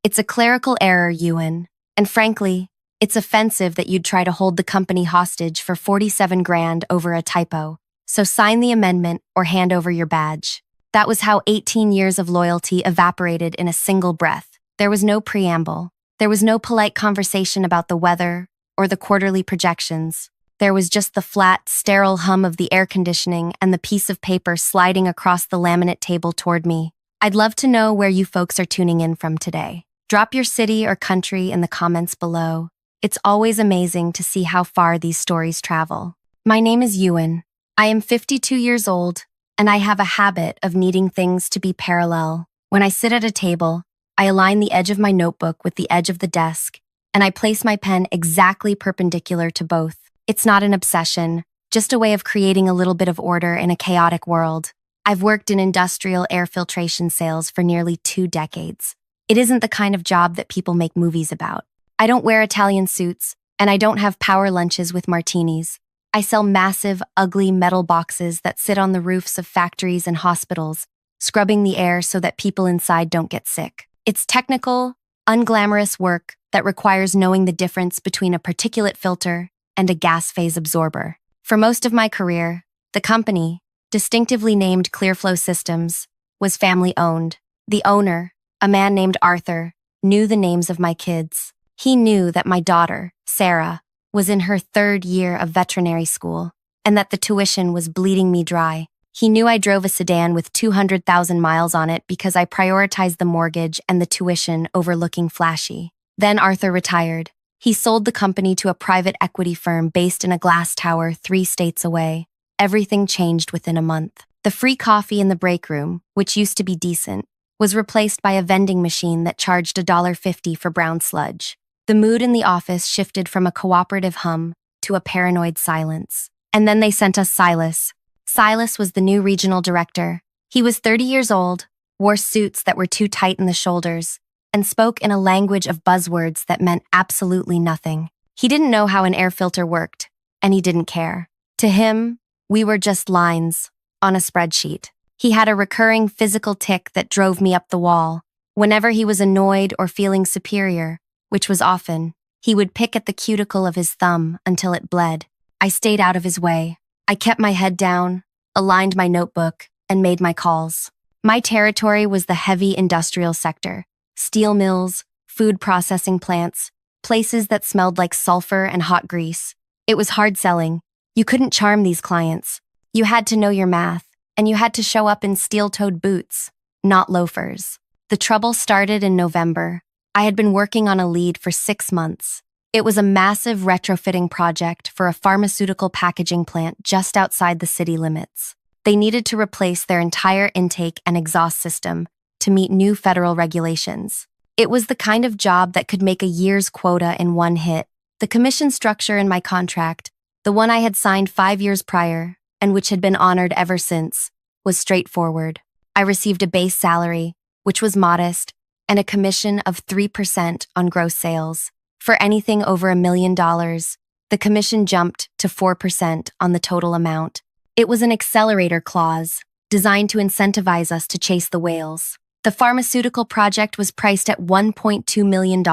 It's a clerical error, Ewan. And frankly, it's offensive that you'd try to hold the company hostage for 47 grand over a typo. So sign the amendment or hand over your badge. That was how 18 years of loyalty evaporated in a single breath. There was no preamble. There was no polite conversation about the weather or the quarterly projections. There was just the flat, sterile hum of the air conditioning and the piece of paper sliding across the laminate table toward me. I'd love to know where you folks are tuning in from today. Drop your city or country in the comments below. It's always amazing to see how far these stories travel. My name is Ewan. I am 52 years old, and I have a habit of needing things to be parallel. When I sit at a table, I align the edge of my notebook with the edge of the desk, and I place my pen exactly perpendicular to both. It's not an obsession, just a way of creating a little bit of order in a chaotic world. I've worked in industrial air filtration sales for nearly 2 decades. It isn't the kind of job that people make movies about. I don't wear Italian suits, and I don't have power lunches with martinis. I sell massive, ugly metal boxes that sit on the roofs of factories and hospitals, scrubbing the air so that people inside don't get sick. It's technical, unglamorous work that requires knowing the difference between a particulate filter and a gas phase absorber. For most of my career, the company, distinctively named Clearflow Systems, was family-owned. The owner, a man named Arthur, knew the names of my kids. He knew that my daughter, Sarah, was in her 3rd year of veterinary school, and that the tuition was bleeding me dry. He knew I drove a sedan with 200,000 miles on it because I prioritized the mortgage and the tuition over looking flashy. Then Arthur retired. He sold the company to a private equity firm based in a glass tower 3 states away. Everything changed within a month. The free coffee in the break room, which used to be decent, was replaced by a vending machine that charged $1.50 for brown sludge. The mood in the office shifted from a cooperative hum to a paranoid silence. And then they sent us Silas. Silas was the new regional director. He was 30 years old, wore suits that were too tight in the shoulders, and spoke in a language of buzzwords that meant absolutely nothing. He didn't know how an air filter worked, and he didn't care. To him, we were just lines on a spreadsheet. He had a recurring physical tic that drove me up the wall. Whenever he was annoyed or feeling superior, which was often, he would pick at the cuticle of his thumb until it bled. I stayed out of his way. I kept my head down, aligned my notebook, and made my calls. My territory was the heavy industrial sector: steel mills, food processing plants, places that smelled like sulfur and hot grease. It was hard selling. You couldn't charm these clients. You had to know your math, and you had to show up in steel-toed boots, not loafers. The trouble started in November. I had been working on a lead for 6 months. It was a massive retrofitting project for a pharmaceutical packaging plant just outside the city limits. They needed to replace their entire intake and exhaust system to meet new federal regulations. It was the kind of job that could make a year's quota in one hit. The commission structure in my contract, the one I had signed 5 years prior, and which had been honored ever since, was straightforward. I received a base salary, which was modest, and a commission of 3% on gross sales. For anything over $1 million, the commission jumped to 4% on the total amount. It was an accelerator clause, designed to incentivize us to chase the whales. The pharmaceutical project was priced at $1.2 million.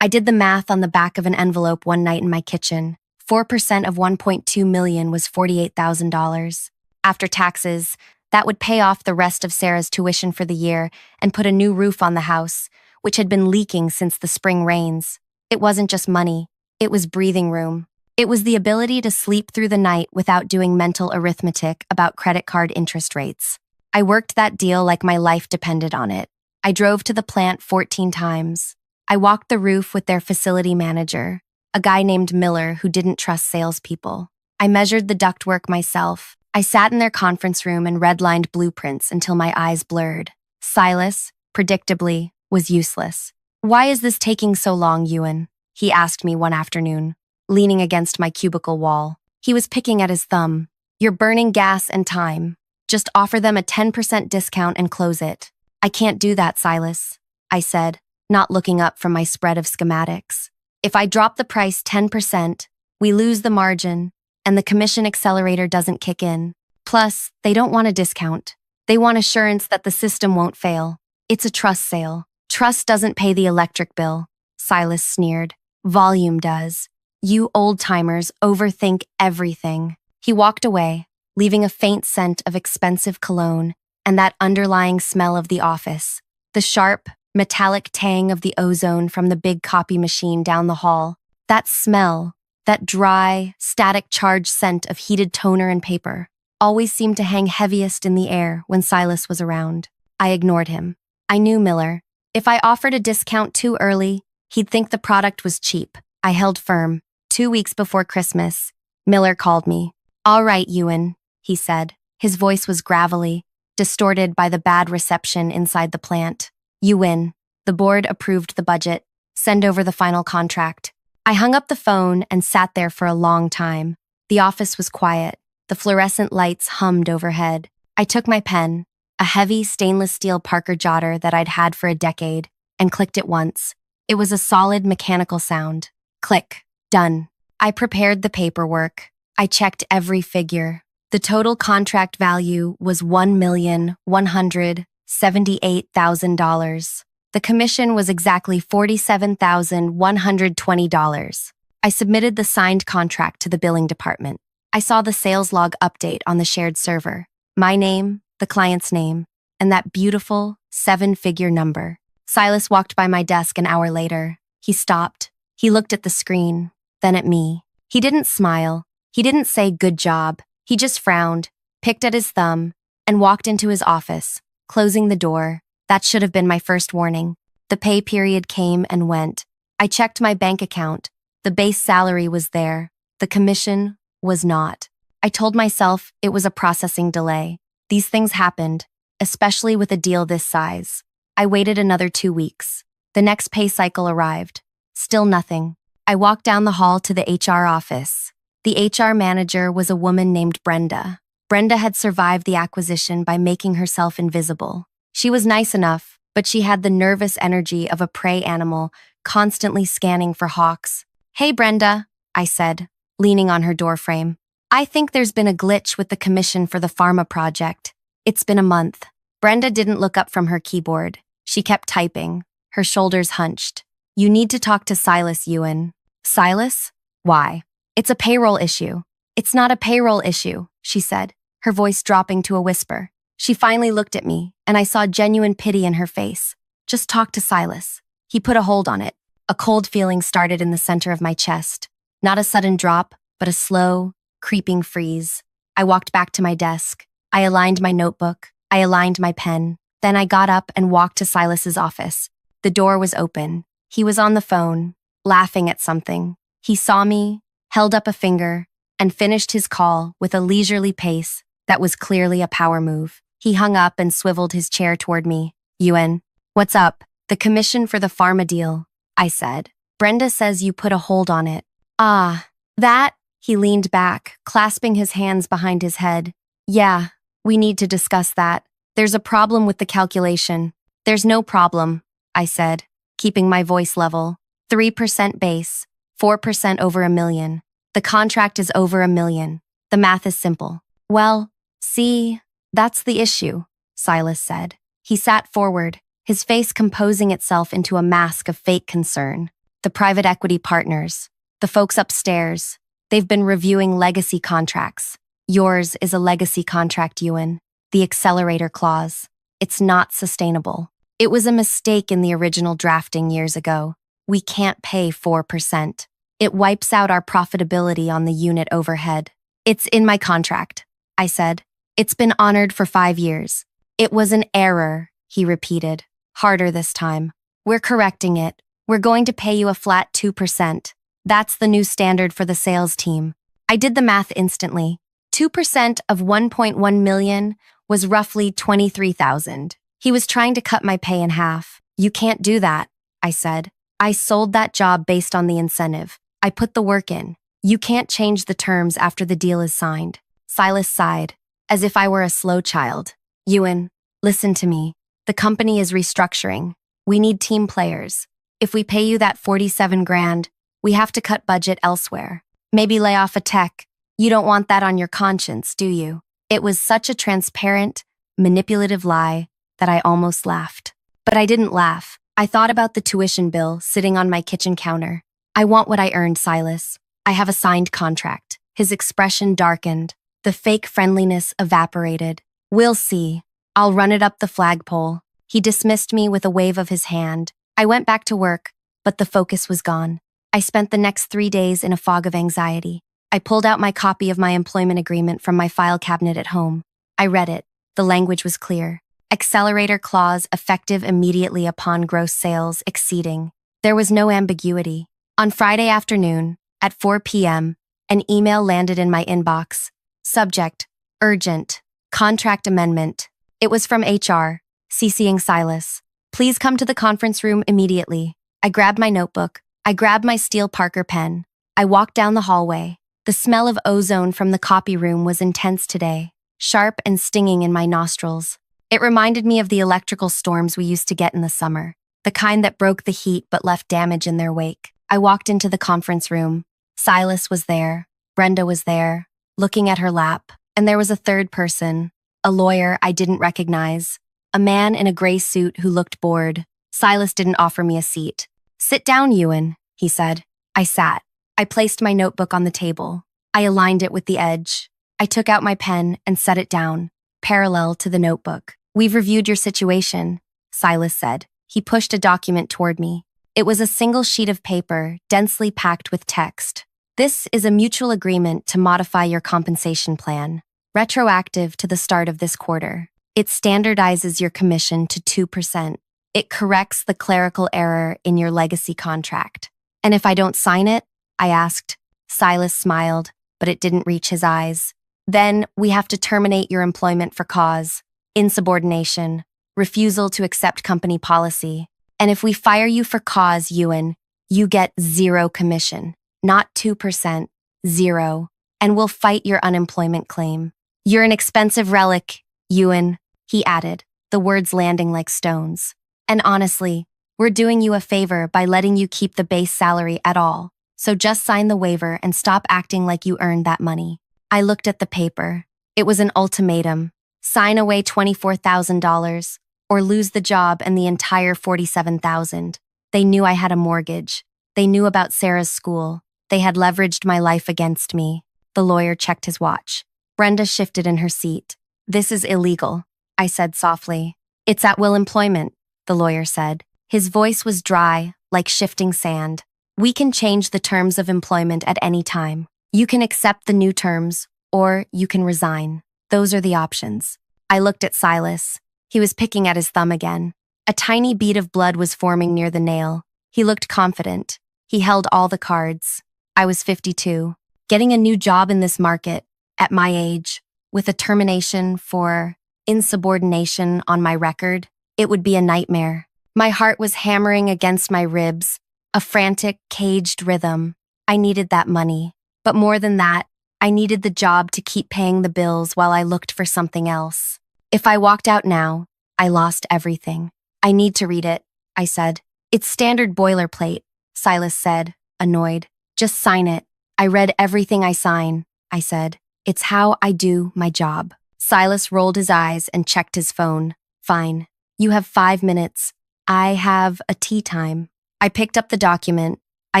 I did the math on the back of an envelope one night in my kitchen. 4% of $1.2 million was $48,000. After taxes, that would pay off the rest of Sarah's tuition for the year and put a new roof on the house, which had been leaking since the spring rains. It wasn't just money. It was breathing room. It was the ability to sleep through the night without doing mental arithmetic about credit card interest rates. I worked that deal like my life depended on it. I drove to the plant 14 times. I walked the roof with their facility manager, a guy named Miller who didn't trust salespeople. I measured the ductwork myself. I sat in their conference room and redlined blueprints until my eyes blurred. Silas, predictably, was useless. "Why is this taking so long, Ewan?" he asked me one afternoon, leaning against my cubicle wall. He was picking at his thumb. "You're burning gas and time. Just offer them a 10% discount and close it." "I can't do that, Silas," I said, not looking up from my spread of schematics. "If I drop the price 10%, we lose the margin, and the commission accelerator doesn't kick in. Plus, they don't want a discount. They want assurance that the system won't fail. It's a trust sale. Trust doesn't pay the electric bill, Silas sneered. Volume does. You old-timers overthink everything. He walked away, leaving a faint scent of expensive cologne and that underlying smell of the office. The sharp, metallic tang of the ozone from the big copy machine down the hall. That smell, that dry, static charge scent of heated toner and paper, always seemed to hang heaviest in the air when Silas was around. I ignored him. I knew Miller. If I offered a discount too early, he'd think the product was cheap. I held firm. 2 weeks before Christmas, Miller called me. All right, Ewan, he said. His voice was gravelly, distorted by the bad reception inside the plant. You win. The board approved the budget. Send over the final contract. I hung up the phone and sat there for a long time. The office was quiet. The fluorescent lights hummed overhead. I took my pen, a heavy stainless steel Parker jotter that I'd had for a decade, and clicked it once. It was a solid mechanical sound. Click. Done. I prepared the paperwork. I checked every figure. The total contract value was $1,178,000. The commission was exactly $47,120. I submitted the signed contract to the billing department. I saw the sales log update on the shared server. My name, the client's name, and that beautiful 7-figure number. Silas walked by my desk an hour later. He stopped. He looked at the screen, then at me. He didn't smile. He didn't say good job. He just frowned, picked at his thumb, and walked into his office, closing the door. That should have been my first warning. The pay period came and went. I checked my bank account. The base salary was there. The commission was not. I told myself it was a processing delay. These things happened, especially with a deal this size. I waited another 2 weeks. The next pay cycle arrived. Still nothing. I walked down the hall to the HR office. The HR manager was a woman named Brenda. Brenda had survived the acquisition by making herself invisible. She was nice enough, but she had the nervous energy of a prey animal, constantly scanning for hawks. Hey, Brenda, I said, leaning on her doorframe. I think there's been a glitch with the commission for the pharma project. It's been a month. Brenda didn't look up from her keyboard. She kept typing, her shoulders hunched. You need to talk to Silas, Ewan. Silas? Why? It's a payroll issue. It's not a payroll issue, she said, her voice dropping to a whisper. She finally looked at me, and I saw genuine pity in her face. Just talk to Silas. He put a hold on it. A cold feeling started in the center of my chest. Not a sudden drop, but a slow, creeping freeze. I walked back to my desk. I aligned my notebook. I aligned my pen. Then I got up and walked to Silas's office. The door was open. He was on the phone, laughing at something. He saw me, held up a finger, and finished his call with a leisurely pace that was clearly a power move. He hung up and swiveled his chair toward me. Ewan, what's up? The commission for the pharma deal, I said. Brenda says you put a hold on it. Ah, that? He leaned back, clasping his hands behind his head. Yeah, we need to discuss that. There's a problem with the calculation. There's no problem, I said, keeping my voice level. 3% base, 4% over $1 million. The contract is over $1 million. The math is simple. Well, see, that's the issue, Silas said. He sat forward, his face composing itself into a mask of fake concern. The private equity partners, the folks upstairs, they've been reviewing legacy contracts. Yours is a legacy contract, Ewan. The accelerator clause. It's not sustainable. It was a mistake in the original drafting years ago. We can't pay 4%. It wipes out our profitability on the unit overhead. It's in my contract, I said. It's been honored for 5 years. It was an error, he repeated, harder this time. We're correcting it. We're going to pay you a flat 2%. That's the new standard for the sales team. I did the math instantly. 2% of 1.1 million was roughly 23,000. He was trying to cut my pay in half. You can't do that, I said. I sold that job based on the incentive. I put the work in. You can't change the terms after the deal is signed. Silas sighed, as if I were a slow child. Ewan, listen to me. The company is restructuring. We need team players. If we pay you that 47 grand, we have to cut budget elsewhere. Maybe lay off a tech. You don't want that on your conscience, do you? It was such a transparent, manipulative lie that I almost laughed. But I didn't laugh. I thought about the tuition bill sitting on my kitchen counter. I want what I earned, Silas. I have a signed contract. His expression darkened. The fake friendliness evaporated. We'll see. I'll run it up the flagpole. He dismissed me with a wave of his hand. I went back to work, but the focus was gone. I spent the next 3 days in a fog of anxiety. I pulled out my copy of my employment agreement from my file cabinet at home. I read it. The language was clear. Accelerator clause effective immediately upon gross sales exceeding. There was no ambiguity. On Friday afternoon, at 4 p.m., an email landed in my inbox. Subject: urgent. Contract amendment. It was from HR, CCing Silas. Please come to the conference room immediately. I grabbed my notebook. I grabbed my steel Parker pen. I walked down the hallway. The smell of ozone from the copy room was intense today, sharp and stinging in my nostrils. It reminded me of the electrical storms we used to get in the summer, the kind that broke the heat but left damage in their wake. I walked into the conference room. Silas was there. Brenda was there, looking at her lap. And there was a third person, a lawyer I didn't recognize, a man in a gray suit who looked bored. Silas didn't offer me a seat. Sit down, Ewan, he said. I sat. I placed my notebook on the table. I aligned it with the edge. I took out my pen and set it down, parallel to the notebook. We've reviewed your situation, Silas said. He pushed a document toward me. It was a single sheet of paper, densely packed with text. This is a mutual agreement to modify your compensation plan, retroactive to the start of this quarter. It standardizes your commission to 2%. It corrects the clerical error in your legacy contract. And if I don't sign it? I asked. Silas smiled, but it didn't reach his eyes. Then we have to terminate your employment for cause, insubordination, refusal to accept company policy. And if we fire you for cause, Ewan, you get 0 commission, not 2%, 0. And we'll fight your unemployment claim. You're an expensive relic, Ewan, he added, the words landing like stones. And honestly, we're doing you a favor by letting you keep the base salary at all. So just sign the waiver and stop acting like you earned that money. I looked at the paper. It was an ultimatum. Sign away $24,000 or lose the job and the entire $47,000. They knew I had a mortgage. They knew about Sarah's school. They had leveraged my life against me. The lawyer checked his watch. Brenda shifted in her seat. This is illegal, I said softly. It's at-will employment, the lawyer said. His voice was dry, like shifting sand. We can change the terms of employment at any time. You can accept the new terms, or you can resign. Those are the options. I looked at Silas. He was picking at his thumb again. A tiny bead of blood was forming near the nail. He looked confident. He held all the cards. I was 52. Getting a new job in this market, at my age, with a termination for insubordination on my record, it would be a nightmare. My heart was hammering against my ribs, a frantic, caged rhythm. I needed that money. But more than that, I needed the job to keep paying the bills while I looked for something else. If I walked out now, I lost everything. I need to read it, I said. It's standard boilerplate, Silas said, annoyed. Just sign it. I read everything I sign, I said. It's how I do my job. Silas rolled his eyes and checked his phone. Fine. You have 5 minutes. I have a tea time. I picked up the document. I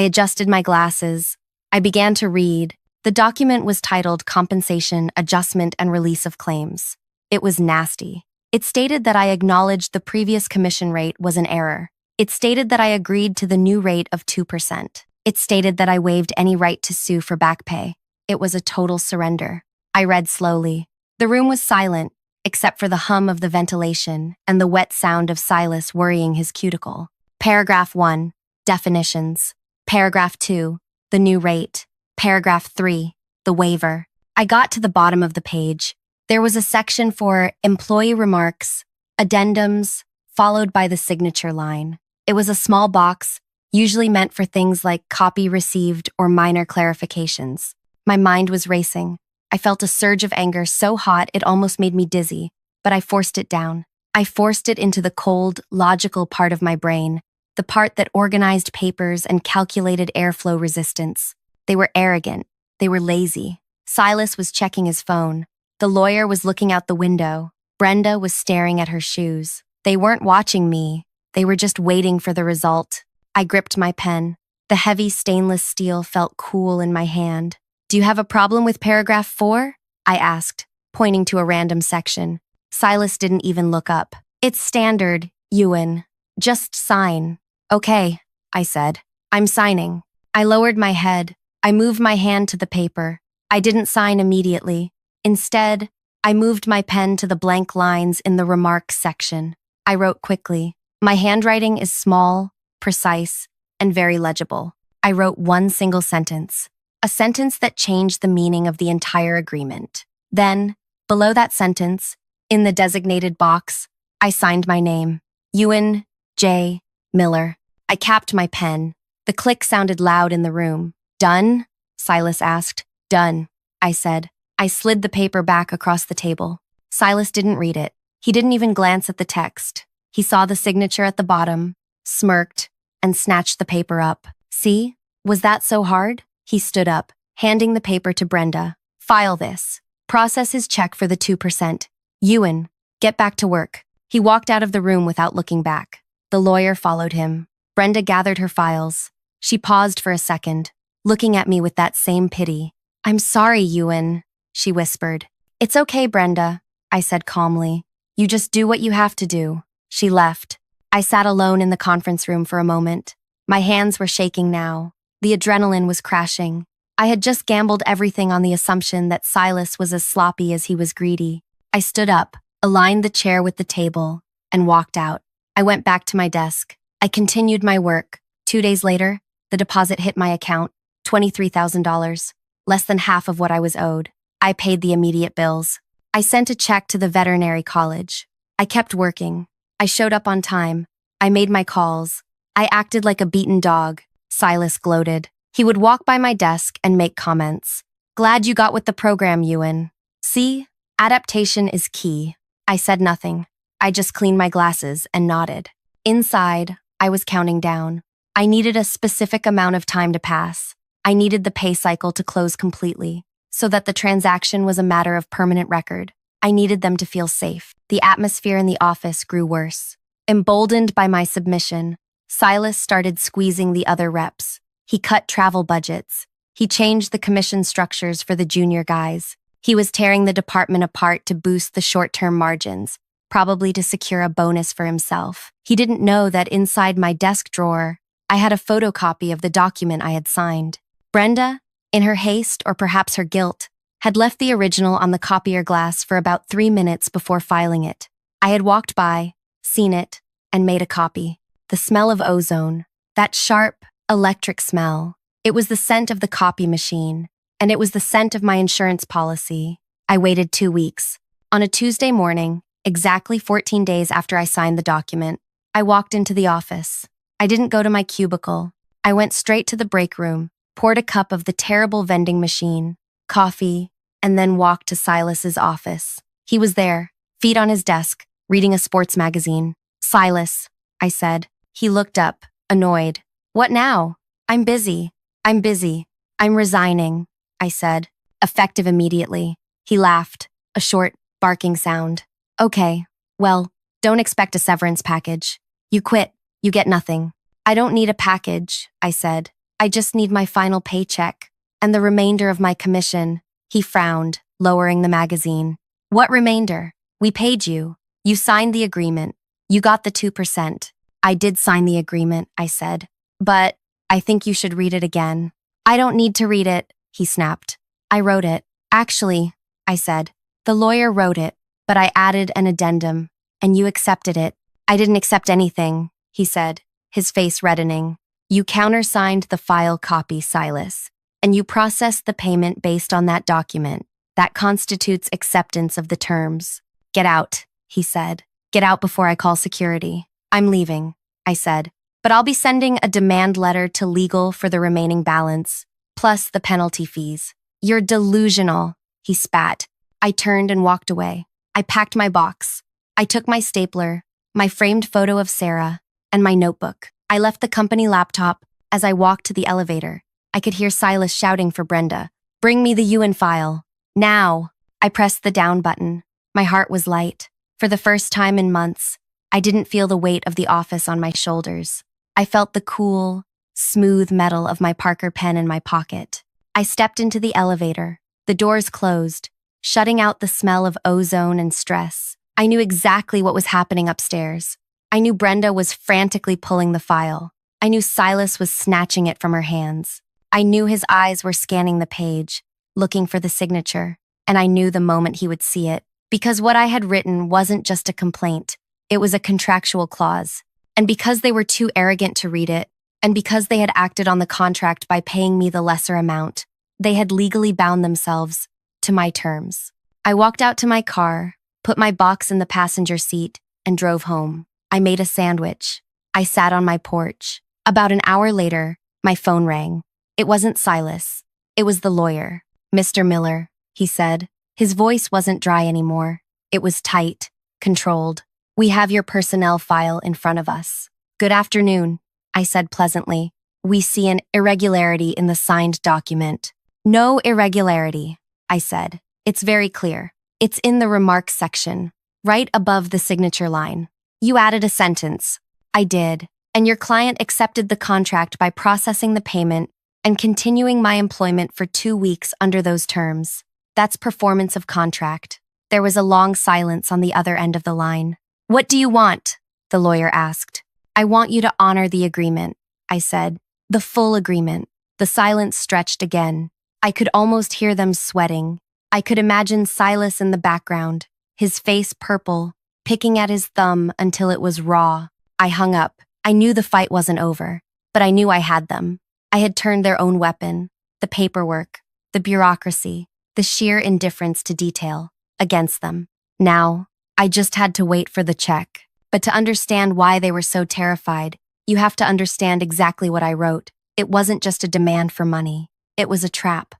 adjusted my glasses. I began to read. The document was titled Compensation, Adjustment, and Release of Claims. It was nasty. It stated that I acknowledged the previous commission rate was an error. It stated that I agreed to the new rate of 2%. It stated that I waived any right to sue for back pay. It was a total surrender. I read slowly. The room was silent, except for the hum of the ventilation and the wet sound of Silas worrying his cuticle. Paragraph 1, definitions. Paragraph 2, the new rate. Paragraph 3, the waiver. I got to the bottom of the page. There was a section for employee remarks, addendums, followed by the signature line. It was a small box, usually meant for things like copy received or minor clarifications. My mind was racing. I felt a surge of anger so hot it almost made me dizzy, but I forced it down. I forced it into the cold, logical part of my brain, the part that organized papers and calculated airflow resistance. They were arrogant. They were lazy. Silas was checking his phone. The lawyer was looking out the window. Brenda was staring at her shoes. They weren't watching me. They were just waiting for the result. I gripped my pen. The heavy stainless steel felt cool in my hand. Do you have a problem with paragraph 4? I asked, pointing to a random section. Silas didn't even look up. It's standard, Ewan. Just sign. Okay, I said. I'm signing. I lowered my head. I moved my hand to the paper. I didn't sign immediately. Instead, I moved my pen to the blank lines in the remarks section. I wrote quickly. My handwriting is small, precise, and very legible. I wrote one single sentence, a sentence that changed the meaning of the entire agreement. Then, below that sentence, in the designated box, I signed my name, Ewan J. Miller. I capped my pen. The click sounded loud in the room. Done? Silas asked. Done, I said. I slid the paper back across the table. Silas didn't read it. He didn't even glance at the text. He saw the signature at the bottom, smirked, and snatched the paper up. See? Was that so hard? He stood up, handing the paper to Brenda. File this. Process his check for the 2%. Ewan, get back to work. He walked out of the room without looking back. The lawyer followed him. Brenda gathered her files. She paused for a second, looking at me with that same pity. I'm sorry, Ewan, she whispered. It's okay, Brenda, I said calmly. You just do what you have to do. She left. I sat alone in the conference room for a moment. My hands were shaking now. The adrenaline was crashing. I had just gambled everything on the assumption that Silas was as sloppy as he was greedy. I stood up, aligned the chair with the table, and walked out. I went back to my desk. I continued my work. 2 days later, the deposit hit my account, $23,000, less than half of what I was owed. I paid the immediate bills. I sent a check to the veterinary college. I kept working. I showed up on time. I made my calls. I acted like a beaten dog. Silas gloated. He would walk by my desk and make comments. Glad you got with the program, Ewan. See, adaptation is key. I said nothing. I just cleaned my glasses and nodded. Inside, I was counting down. I needed a specific amount of time to pass. I needed the pay cycle to close completely, so that the transaction was a matter of permanent record. I needed them to feel safe. The atmosphere in the office grew worse. Emboldened by my submission, Silas started squeezing the other reps. He cut travel budgets. He changed the commission structures for the junior guys. He was tearing the department apart to boost the short-term margins, probably to secure a bonus for himself. He didn't know that inside my desk drawer, I had a photocopy of the document I had signed. Brenda, in her haste or perhaps her guilt, had left the original on the copier glass for about 3 minutes before filing it. I had walked by, seen it, and made a copy. The smell of ozone, that sharp, electric smell. It was the scent of the copy machine, and it was the scent of my insurance policy. I waited 2 weeks. On a Tuesday morning, exactly 14 days after I signed the document, I walked into the office. I didn't go to my cubicle. I went straight to the break room, poured a cup of the terrible vending machine, coffee, and then walked to Silas's office. He was there, feet on his desk, reading a sports magazine. Silas, I said. He looked up, annoyed. What now? I'm busy. I'm resigning, I said, effective immediately. He laughed, a short, barking sound. Okay, well, don't expect a severance package. You quit, you get nothing. I don't need a package, I said. I just need my final paycheck and the remainder of my commission. He frowned, lowering the magazine. What remainder? We paid you. You signed the agreement. You got the 2%. I did sign the agreement, I said. But I think you should read it again. I don't need to read it, he snapped. I wrote it. Actually, I said. The lawyer wrote it, but I added an addendum, and you accepted it. I didn't accept anything, he said, his face reddening. You countersigned the file copy, Silas, and you processed the payment based on that document. That constitutes acceptance of the terms. Get out, he said. Get out before I call security. I'm leaving, I said, but I'll be sending a demand letter to legal for the remaining balance, plus the penalty fees. You're delusional, he spat. I turned and walked away. I packed my box. I took my stapler, my framed photo of Sarah, and my notebook. I left the company laptop. As I walked to the elevator, I could hear Silas shouting for Brenda. Bring me the Ewan file. Now. I pressed the down button. My heart was light. For the first time in months, I didn't feel the weight of the office on my shoulders. I felt the cool, smooth metal of my Parker pen in my pocket. I stepped into the elevator. The doors closed, shutting out the smell of ozone and stress. I knew exactly what was happening upstairs. I knew Brenda was frantically pulling the file. I knew Silas was snatching it from her hands. I knew his eyes were scanning the page, looking for the signature, and I knew the moment he would see it, because what I had written wasn't just a complaint, it was a contractual clause. And because they were too arrogant to read it, and because they had acted on the contract by paying me the lesser amount, they had legally bound themselves to my terms. I walked out to my car, put my box in the passenger seat, and drove home. I made a sandwich. I sat on my porch. About an hour later, my phone rang. It wasn't Silas. It was the lawyer. "Mr. Miller," he said. His voice wasn't dry anymore. It was tight, controlled. "We have your personnel file in front of us." "Good afternoon," I said pleasantly. "We see an irregularity in the signed document." "No irregularity," I said. "It's very clear. It's in the remarks section, right above the signature line. You added a sentence." "I did. And your client accepted the contract by processing the payment and continuing my employment for 2 weeks under those terms. That's performance of contract." There was a long silence on the other end of the line. "What do you want?" the lawyer asked. "I want you to honor the agreement," I said. "The full agreement." The silence stretched again. I could almost hear them sweating. I could imagine Silas in the background, his face purple, picking at his thumb until it was raw. I hung up. I knew the fight wasn't over, but I knew I had them. I had turned their own weapon, the paperwork, the bureaucracy, the sheer indifference to detail, against them. Now, I just had to wait for the check. But to understand why they were so terrified, you have to understand exactly what I wrote. It wasn't just a demand for money. It was a trap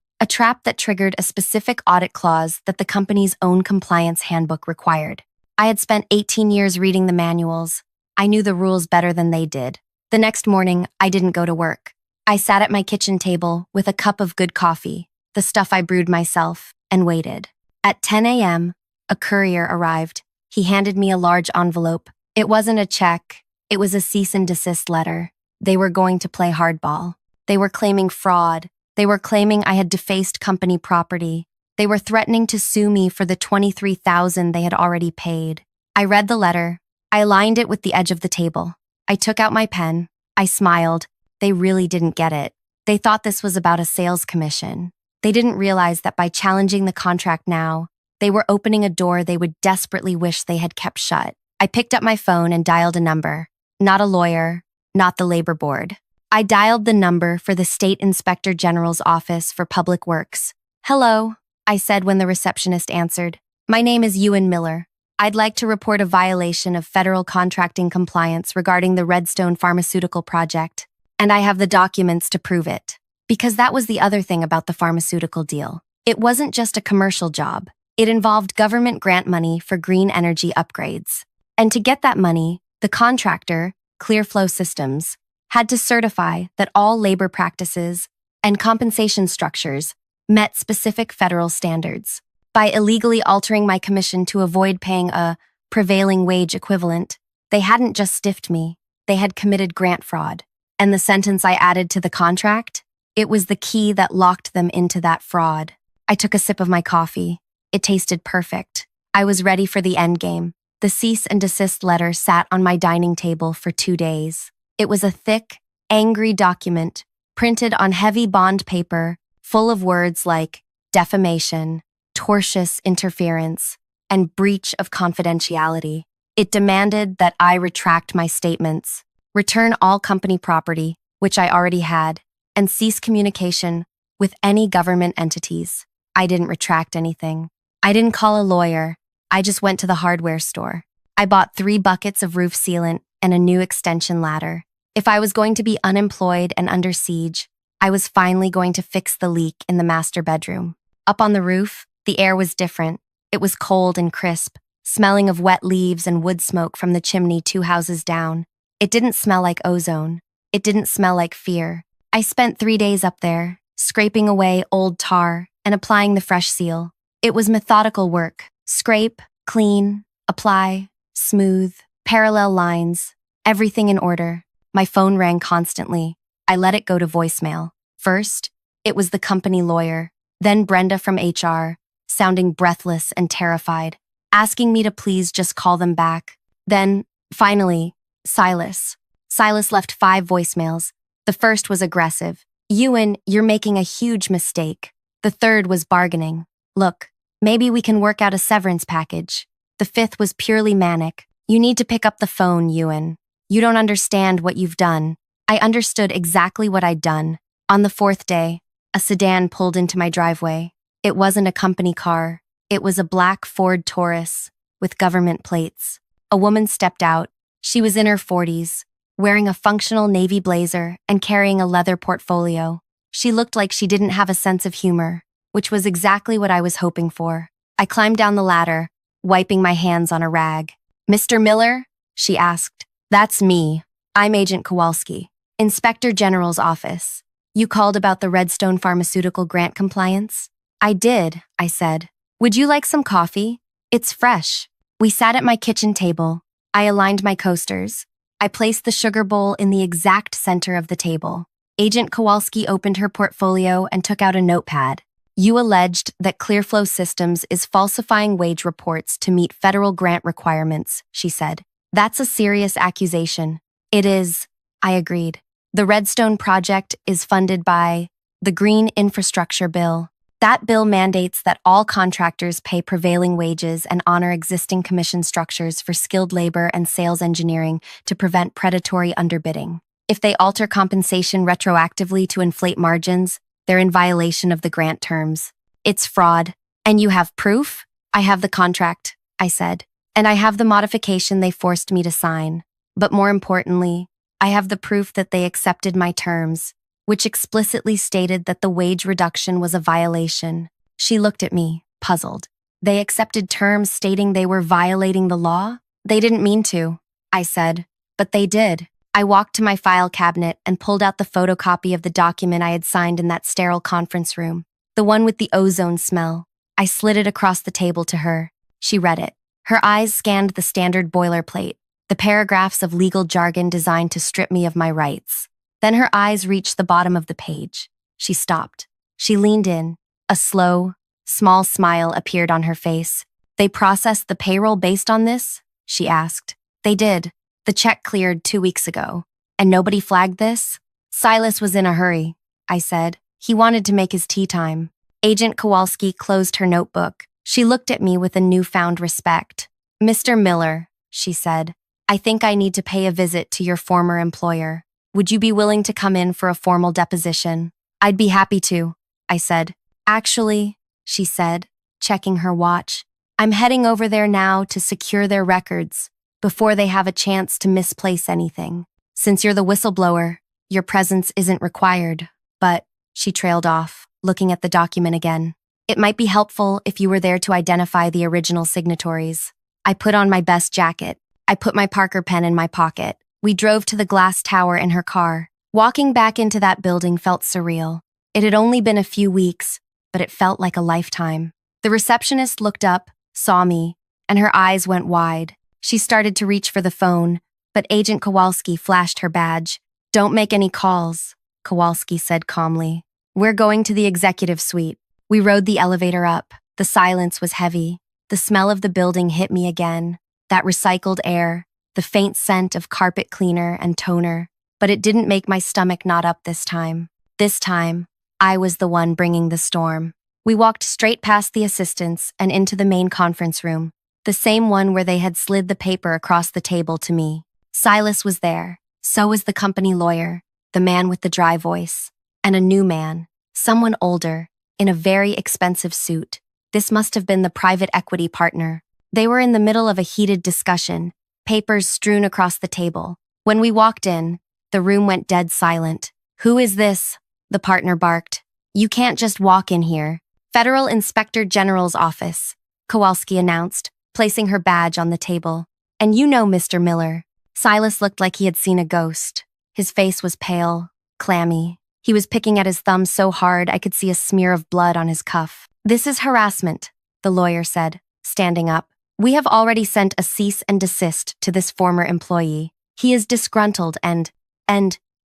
that triggered a specific audit clause that the company's own compliance handbook required. I had spent 18 years reading the manuals. I knew the rules better than they did. The next morning, I didn't go to work. I sat at my kitchen table with a cup of good coffee, the stuff I brewed myself, and waited. At 10 a.m., a courier arrived. He handed me a large envelope. It wasn't a check. It was a cease and desist letter. They were going to play hardball. They were claiming fraud. They were claiming I had defaced company property. They were threatening to sue me for the $23,000 they had already paid. I read the letter. I aligned it with the edge of the table. I took out my pen. I smiled. They really didn't get it. They thought this was about a sales commission. They didn't realize that by challenging the contract now, they were opening a door they would desperately wish they had kept shut. I picked up my phone and dialed a number. Not a lawyer, not the labor board. I dialed the number for the State Inspector General's Office for Public Works. "Hello," I said when the receptionist answered. "My name is Ewan Miller. I'd like to report a violation of federal contracting compliance regarding the Redstone Pharmaceutical Project, and I have the documents to prove it." Because that was the other thing about the pharmaceutical deal. It wasn't just a commercial job. It involved government grant money for green energy upgrades. And to get that money, the contractor, Clearflow Systems, had to certify that all labor practices and compensation structures met specific federal standards. By illegally altering my commission to avoid paying a prevailing wage equivalent, they hadn't just stiffed me, they had committed grant fraud. And the sentence I added to the contract? It was the key that locked them into that fraud. I took a sip of my coffee. It tasted perfect. I was ready for the endgame. The cease and desist letter sat on my dining table for 2 days. It was a thick, angry document, printed on heavy bond paper, full of words like defamation, tortious interference, and breach of confidentiality. It demanded that I retract my statements, return all company property, which I already had, and cease communication with any government entities. I didn't retract anything. I didn't call a lawyer. I just went to the hardware store. I bought 3 buckets of roof sealant and a new extension ladder. If I was going to be unemployed and under siege, I was finally going to fix the leak in the master bedroom. Up on the roof, the air was different. It was cold and crisp, smelling of wet leaves and wood smoke from the chimney 2 houses down. It didn't smell like ozone. It didn't smell like fear. I spent 3 days up there, scraping away old tar and applying the fresh seal. It was methodical work. Scrape, clean, apply, smooth, Parallel lines. Everything in order. My phone rang constantly. I let it go to voicemail. First, it was the company lawyer, then Brenda from HR, sounding breathless and terrified, asking me to please just call them back. Then, finally, Silas. Silas left 5 voicemails. The first was aggressive. Ewan, you're making a huge mistake. The third was bargaining. Look, maybe we can work out a severance package. The 5th was purely manic. You need to pick up the phone, Ewan. You don't understand what you've done. I understood exactly what I'd done. On the 4th day, a sedan pulled into my driveway. It wasn't a company car. It was a black Ford Taurus with government plates. A woman stepped out. She was in her 40s, wearing a functional navy blazer and carrying a leather portfolio. She looked like she didn't have a sense of humor, which was exactly what I was hoping for. I climbed down the ladder, wiping my hands on a rag. "Mr. Miller?" she asked. "That's me. I'm Agent Kowalski, Inspector General's office. You called about the Redstone Pharmaceutical grant compliance?" "I did," I said. "Would you like some coffee? It's fresh." We sat at my kitchen table. I aligned my coasters. I placed the sugar bowl in the exact center of the table. Agent Kowalski opened her portfolio and took out a notepad. "You alleged that Clearflow Systems is falsifying wage reports to meet federal grant requirements," she said. "That's a serious accusation." "It is," I agreed. "The Redstone project is funded by the Green Infrastructure Bill. That bill mandates that all contractors pay prevailing wages and honor existing commission structures for skilled labor and sales engineering to prevent predatory underbidding. If they alter compensation retroactively to inflate margins, they're in violation of the grant terms. It's fraud. And you have proof?" "I have the contract," I said. "And I have the modification they forced me to sign. But more importantly, I have the proof that they accepted my terms, which explicitly stated that the wage reduction was a violation." She looked at me, puzzled. "They accepted terms stating they were violating the law?" "They didn't mean to," I said. "But they did." I walked to my file cabinet and pulled out the photocopy of the document I had signed in that sterile conference room, the one with the ozone smell. I slid it across the table to her. She read it. Her eyes scanned the standard boilerplate, the paragraphs of legal jargon designed to strip me of my rights. Then her eyes reached the bottom of the page. She stopped. She leaned in. A slow, small smile appeared on her face. "They processed the payroll based on this?" she asked. "They did. The check cleared 2 weeks ago. And nobody flagged this?" "Silas was in a hurry," I said. "He wanted to make his tea time." Agent Kowalski closed her notebook. She looked at me with a newfound respect. "Mr. Miller," she said, "I think I need to pay a visit to your former employer. Would you be willing to come in for a formal deposition?" "I'd be happy to," I said. "Actually," she said, checking her watch, "I'm heading over there now to secure their records before they have a chance to misplace anything. Since you're the whistleblower, your presence isn't required, but," she trailed off, looking at the document again. "It might be helpful if you were there to identify the original signatories." I put on my best jacket. I put my Parker pen in my pocket. We drove to the glass tower in her car. Walking back into that building felt surreal. It had only been a few weeks, but it felt like a lifetime. The receptionist looked up, saw me, and her eyes went wide. She started to reach for the phone, but Agent Kowalski flashed her badge. "Don't make any calls," Kowalski said calmly. "We're going to the executive suite." We rode the elevator up. The silence was heavy. The smell of the building hit me again. That recycled air, the faint scent of carpet cleaner and toner. But it didn't make my stomach knot up this time. This time, I was the one bringing the storm. We walked straight past the assistants and into the main conference room, the same one where they had slid the paper across the table to me. Silas was there. So was the company lawyer, the man with the dry voice, and a new man, someone older, in a very expensive suit. This must have been the private equity partner. They were in the middle of a heated discussion, papers strewn across the table. When we walked in, the room went dead silent. "Who is this?" the partner barked. "You can't just walk in here." "Federal Inspector General's office," Kowalski announced, placing her badge on the table. "And you know Mr. Miller." Silas looked like he had seen a ghost. His face was pale, clammy. He was picking at his thumb so hard I could see a smear of blood on his cuff. "This is harassment," the lawyer said, standing up. We have already sent a cease and desist to this former employee. He is disgruntled and,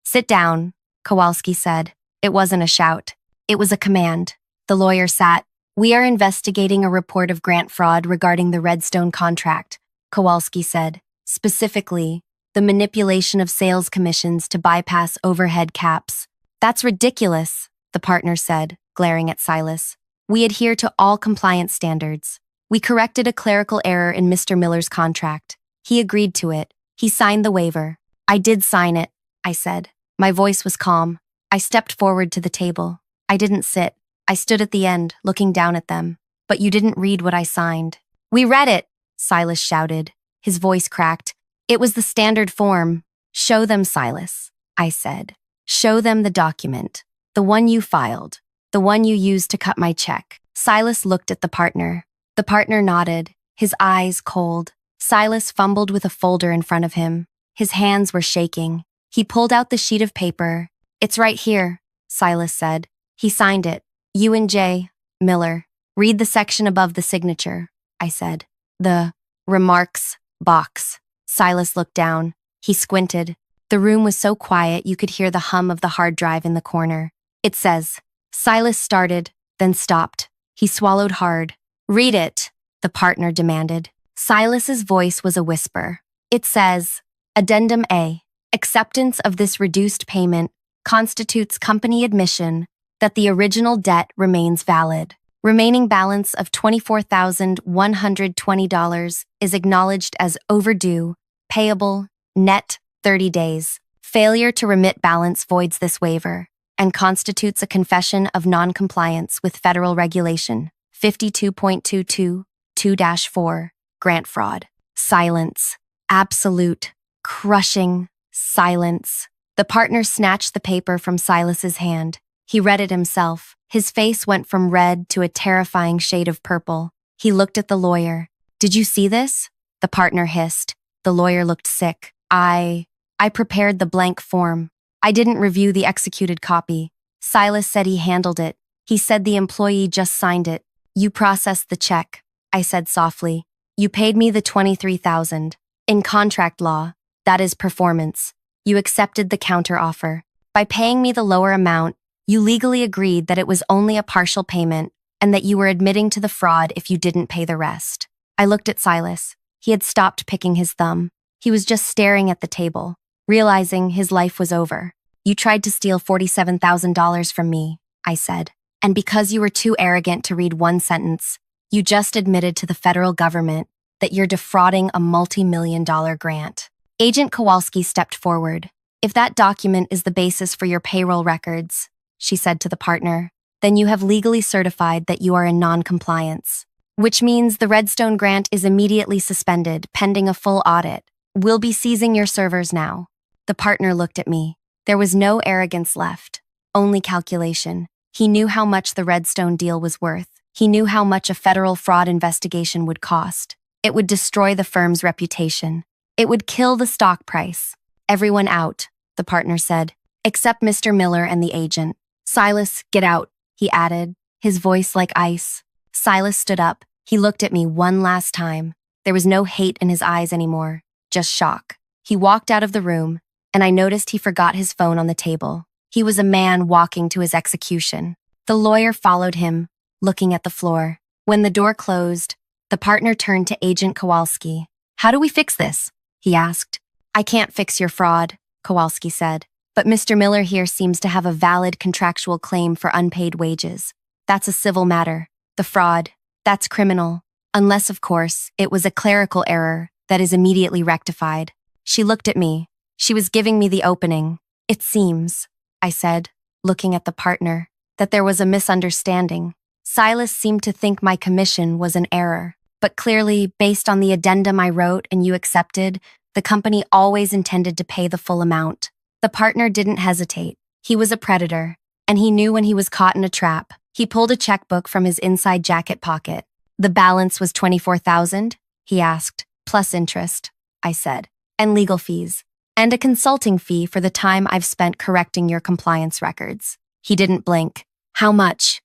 sit down, Kowalski said. It wasn't a shout. It was a command. The lawyer sat. We are investigating a report of grant fraud regarding the Redstone contract, Kowalski said. Specifically, the manipulation of sales commissions to bypass overhead caps. That's ridiculous, the partner said, glaring at Silas. We adhere to all compliance standards. We corrected a clerical error in Mr. Miller's contract. He agreed to it. He signed the waiver. I did sign it, I said. My voice was calm. I stepped forward to the table. I didn't sit. I stood at the end, looking down at them. But you didn't read what I signed. We read it, Silas shouted. His voice cracked. It was the standard form. Show them, Silas, I said. Show them the document. The one you filed. The one you used to cut my check. Silas looked at the partner. The partner nodded, his eyes cold. Silas fumbled with a folder in front of him. His hands were shaking. He pulled out the sheet of paper. It's right here, Silas said. He signed it. Ewan J. Miller. Read the section above the signature, I said. The remarks box. Silas looked down. He squinted. The room was so quiet you could hear the hum of the hard drive in the corner. It says, Silas started, then stopped. He swallowed hard. Read it, the partner demanded. Silas's voice was a whisper. It says, Addendum A. Acceptance of this reduced payment constitutes company admission that the original debt remains valid. Remaining balance of $24,120 is acknowledged as overdue, payable, net 30 days. Failure to remit balance voids this waiver and constitutes a confession of noncompliance with federal regulation 52.22(2-4), grant fraud. Silence. Absolute, crushing silence. The partner snatched the paper from Silas's hand. He read it himself. His face went from red to a terrifying shade of purple. He looked at the lawyer. Did you see this? The partner hissed. The lawyer looked sick. I prepared the blank form. I didn't review the executed copy. Silas said he handled it. He said the employee just signed it. You processed the check, I said softly. You paid me the $23,000. In contract law, that is performance. You accepted the counteroffer. By paying me the lower amount, you legally agreed that it was only a partial payment and that you were admitting to the fraud if you didn't pay the rest. I looked at Silas. He had stopped picking his thumb. He was just staring at the table, realizing his life was over. You tried to steal $47,000 from me, I said. And because you were too arrogant to read one sentence, you just admitted to the federal government that you're defrauding a multi-million-dollar grant. Agent Kowalski stepped forward. If that document is the basis for your payroll records, she said to the partner, then you have legally certified that you are in non-compliance, which means the Redstone grant is immediately suspended pending a full audit. We'll be seizing your servers now. The partner looked at me. There was no arrogance left, only calculation. He knew how much the Redstone deal was worth. He knew how much a federal fraud investigation would cost. It would destroy the firm's reputation. It would kill the stock price. Everyone out, the partner said, except Mr. Miller and the agent. Silas, get out, he added, his voice like ice. Silas stood up. He looked at me one last time. There was no hate in his eyes anymore, just shock. He walked out of the room, and I noticed he forgot his phone on the table. He was a man walking to his execution. The lawyer followed him, looking at the floor. When the door closed, the partner turned to Agent Kowalski. How do we fix this? He asked. I can't fix your fraud, Kowalski said. But Mr. Miller here seems to have a valid contractual claim for unpaid wages. That's a civil matter. The fraud, that's criminal. Unless, of course, it was a clerical error that is immediately rectified. She looked at me. She was giving me the opening. It seems, I said, looking at the partner, that there was a misunderstanding. Silas seemed to think my commission was an error. But clearly, based on the addendum I wrote and you accepted, the company always intended to pay the full amount. The partner didn't hesitate. He was a predator, and he knew when he was caught in a trap. He pulled a checkbook from his inside jacket pocket. The balance was $24,000, he asked, plus interest, I said, and legal fees, and a consulting fee for the time I've spent correcting your compliance records. He didn't blink. How much?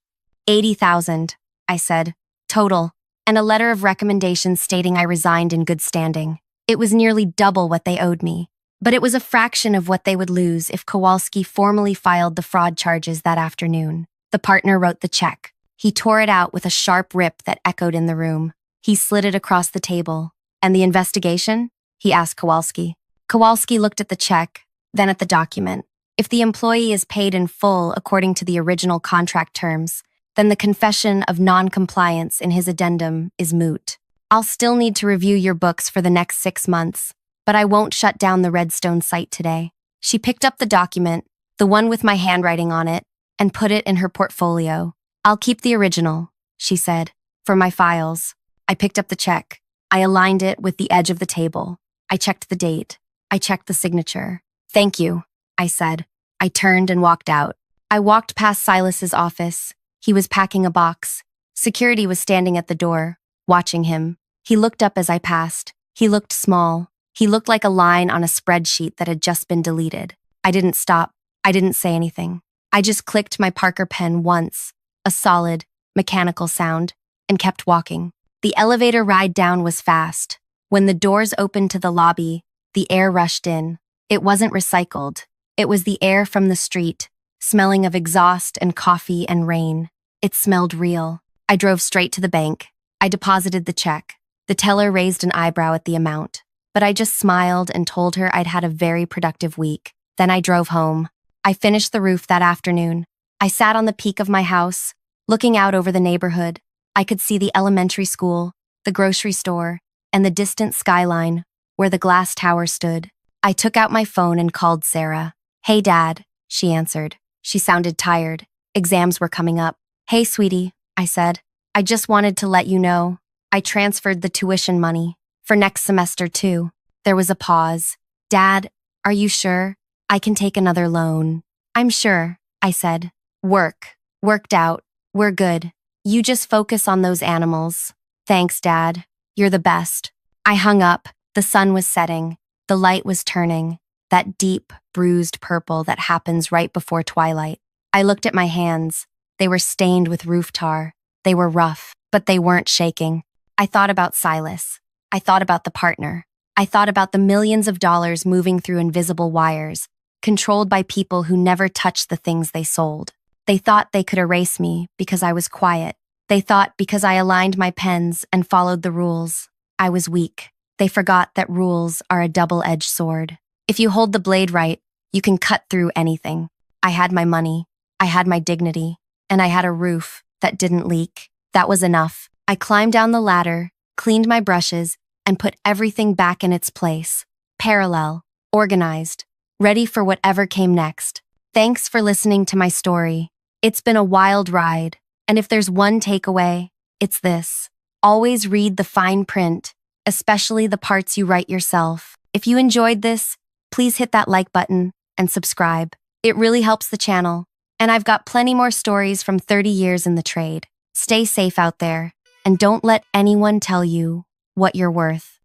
$80,000, I said, total. and a letter of recommendation stating I resigned in good standing. It was nearly double what they owed me, but it was a fraction of what they would lose if Kowalski formally filed the fraud charges that afternoon. The partner wrote the check. He tore it out with a sharp rip that echoed in the room. He slid it across the table. And the investigation? He asked Kowalski. Kowalski looked at the check, then at the document. If the employee is paid in full according to the original contract terms, then the confession of non-compliance in his addendum is moot. I'll still need to review your books for the next 6 months, but I won't shut down the Redstone site today. She picked up the document, the one with my handwriting on it, and put it in her portfolio. I'll keep the original, she said, for my files. I picked up the check. I aligned it with the edge of the table. I checked the date. I checked the signature. Thank you, I said. I turned and walked out. I walked past Silas's office. He was packing a box. Security was standing at the door, watching him. He looked up as I passed. He looked small. He looked like a line on a spreadsheet that had just been deleted. I didn't stop. I didn't say anything. I just clicked my Parker pen once, a solid, mechanical sound, and kept walking. The elevator ride down was fast. When the doors opened to the lobby, the air rushed in. It wasn't recycled. It was the air from the street, smelling of exhaust and coffee and rain. It smelled real. I drove straight to the bank. I deposited the check. The teller raised an eyebrow at the amount, but I just smiled and told her I'd had a very productive week. Then I drove home. I finished the roof that afternoon. I sat on the peak of my house, looking out over the neighborhood. I could see the elementary school, the grocery store, and the distant skyline where the glass tower stood. I took out my phone and called Sarah. "Hey, Dad," she answered. She sounded tired. Exams were coming up. "Hey, sweetie," I said. "I just wanted to let you know. I transferred the tuition money. For next semester, too." There was a pause. "Dad, are you sure? I can take another loan." "I'm sure," I said. Worked out. We're good. You just focus on those animals." "Thanks, Dad. You're the best." I hung up. The sun was setting. The light was turning. That deep, bruised purple that happens right before twilight. I looked at my hands. They were stained with roof tar. They were rough, but they weren't shaking. I thought about Silas. I thought about the partner. I thought about the millions of dollars moving through invisible wires, controlled by people who never touched the things they sold. They thought they could erase me because I was quiet. They thought because I aligned my pens and followed the rules, I was weak. They forgot that rules are a double-edged sword. If you hold the blade right, you can cut through anything. I had my money, I had my dignity, and I had a roof that didn't leak. That was enough. I climbed down the ladder, cleaned my brushes, and put everything back in its place. Parallel, organized, ready for whatever came next. Thanks for listening to my story. It's been a wild ride, and if there's one takeaway, it's this. Always read the fine print, especially the parts you write yourself. If you enjoyed this, please hit that like button and subscribe. It really helps the channel, and I've got plenty more stories from 30 years in the trade. Stay safe out there, and don't let anyone tell you what you're worth.